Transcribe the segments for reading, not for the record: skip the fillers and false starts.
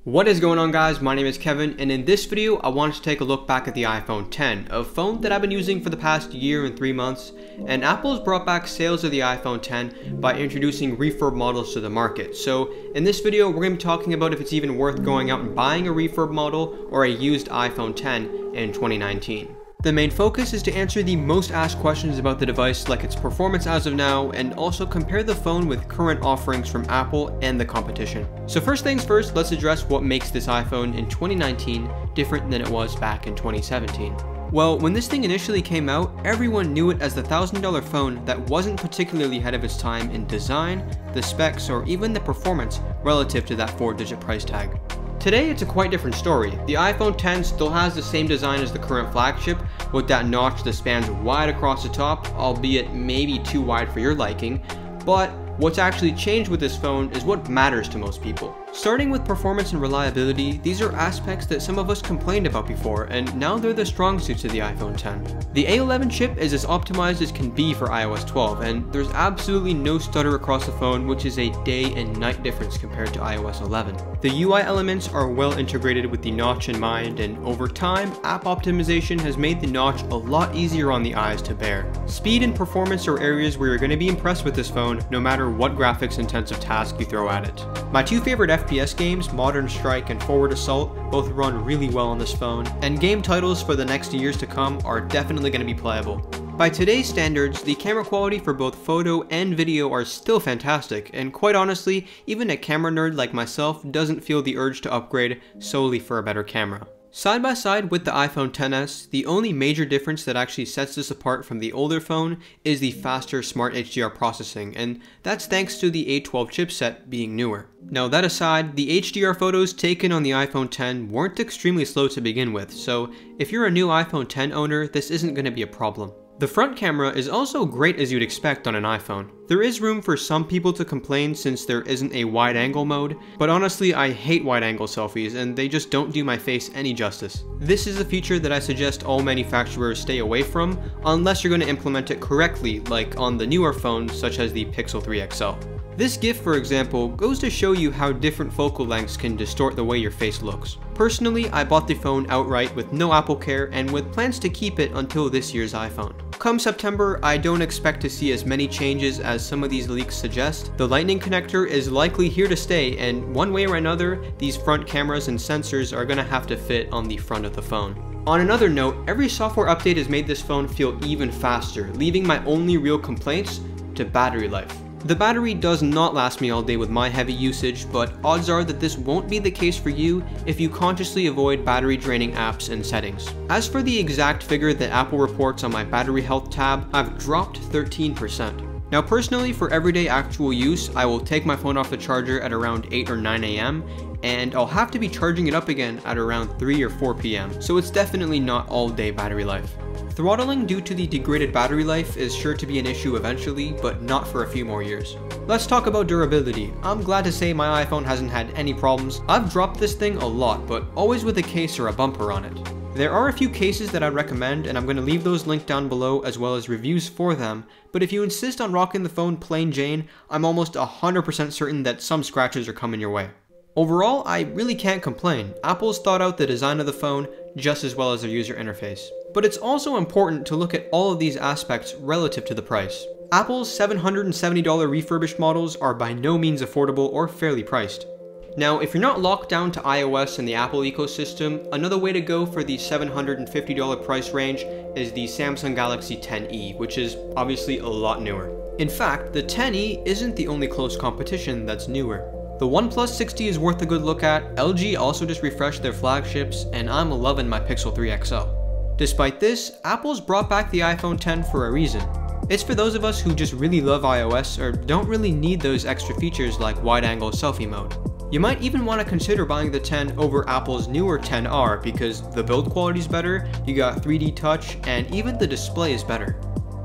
What is going on, guys? My name is Kevin, and in this video I wanted to take a look back at the iPhone X, a phone that I've been using for the past year and 3 months, and Apple's brought back sales of the iPhone X by introducing refurb models to the market. So in this video we're going to be talking about if it's even worth going out and buying a refurb model or a used iPhone X in 2019. The main focus is to answer the most asked questions about the device, like its performance as of now, and also compare the phone with current offerings from Apple and the competition. So first things first, let's address what makes this iPhone in 2019 different than it was back in 2017. Well, when this thing initially came out, everyone knew it as the $1,000 phone that wasn't particularly ahead of its time in design, the specs, or even the performance relative to that 4-digit price tag. Today, it's a quite different story. The iPhone X still has the same design as the current flagship, with that notch that spans wide across the top, albeit maybe too wide for your liking, but what's actually changed with this phone is what matters to most people. Starting with performance and reliability, these are aspects that some of us complained about before, and now they're the strong suits of the iPhone X. The A11 chip is as optimized as can be for iOS 12, and there's absolutely no stutter across the phone, which is a day and night difference compared to iOS 11. The UI elements are well integrated with the notch in mind, and over time, app optimization has made the notch a lot easier on the eyes to bear. Speed and performance are areas where you're going to be impressed with this phone, no matter what graphics intensive task you throw at it. My two favorite FPS games, Modern Strike and Forward Assault, both run really well on this phone, and game titles for the next years to come are definitely going to be playable. By today's standards, the camera quality for both photo and video are still fantastic, and quite honestly, even a camera nerd like myself doesn't feel the urge to upgrade solely for a better camera. Side by side with the iPhone XS, the only major difference that actually sets this apart from the older phone is the faster Smart HDR processing, and that's thanks to the A12 chipset being newer. Now that aside, the HDR photos taken on the iPhone X weren't extremely slow to begin with, so if you're a new iPhone X owner, this isn't going to be a problem. The front camera is also great as you'd expect on an iPhone. There is room for some people to complain since there isn't a wide angle mode, but honestly I hate wide angle selfies and they just don't do my face any justice. This is a feature that I suggest all manufacturers stay away from unless you're going to implement it correctly, like on the newer phones such as the Pixel 3 XL. This GIF, for example, goes to show you how different focal lengths can distort the way your face looks. Personally, I bought the phone outright with no Apple Care and with plans to keep it until this year's iPhone. Come September, I don't expect to see as many changes as some of these leaks suggest. The Lightning connector is likely here to stay, and one way or another, these front cameras and sensors are going to have to fit on the front of the phone. On another note, every software update has made this phone feel even faster, leaving my only real complaints to battery life. The battery does not last me all day with my heavy usage, but odds are that this won't be the case for you if you consciously avoid battery draining apps and settings. As for the exact figure that Apple reports on my battery health tab, I've dropped 13%. Now personally, for everyday actual use, I will take my phone off the charger at around 8 or 9 AM, and I'll have to be charging it up again at around 3 or 4 PM, so it's definitely not all day battery life. Throttling due to the degraded battery life is sure to be an issue eventually, but not for a few more years. Let's talk about durability. I'm glad to say my iPhone hasn't had any problems. I've dropped this thing a lot, but always with a case or a bumper on it. There are a few cases that I'd recommend, and I'm going to leave those linked down below as well as reviews for them, but if you insist on rocking the phone plain Jane, I'm almost 100% certain that some scratches are coming your way. Overall, I really can't complain. Apple's thought out the design of the phone just as well as their user interface. But it's also important to look at all of these aspects relative to the price. Apple's $770 refurbished models are by no means affordable or fairly priced. Now, if you're not locked down to iOS and the Apple ecosystem, another way to go for the $750 price range is the Samsung Galaxy XE, which is obviously a lot newer. In fact, the XE isn't the only close competition that's newer. The OnePlus 60 is worth a good look at, LG also just refreshed their flagships, and I'm loving my Pixel 3 XL. Despite this, Apple's brought back the iPhone X for a reason. It's for those of us who just really love iOS or don't really need those extra features like wide-angle selfie mode. You might even want to consider buying the X over Apple's newer XR because the build quality is better, you got 3D touch, and even the display is better.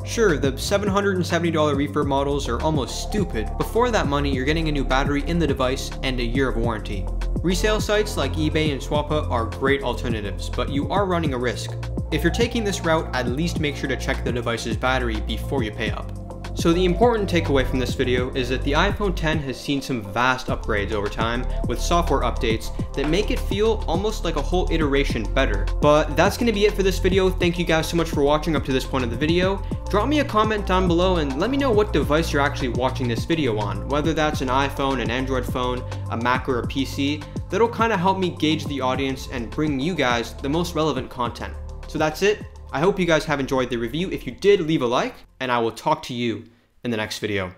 Sure, the $770 refurb models are almost stupid, but for that money you're getting a new battery in the device and a year of warranty. Resale sites like eBay and Swappa are great alternatives, but you are running a risk. If you're taking this route, at least make sure to check the device's battery before you pay up. So the important takeaway from this video is that the iPhone X has seen some vast upgrades over time with software updates that make it feel almost like a whole iteration better. But that's going to be it for this video. Thank you guys so much for watching up to this point of the video. Drop me a comment down below and let me know what device you're actually watching this video on, whether that's an iPhone, an Android phone, a Mac, or a PC. That'll kind of help me gauge the audience and bring you guys the most relevant content. So that's it. I hope you guys have enjoyed the review. If you did, leave a like, and I will talk to you in the next video.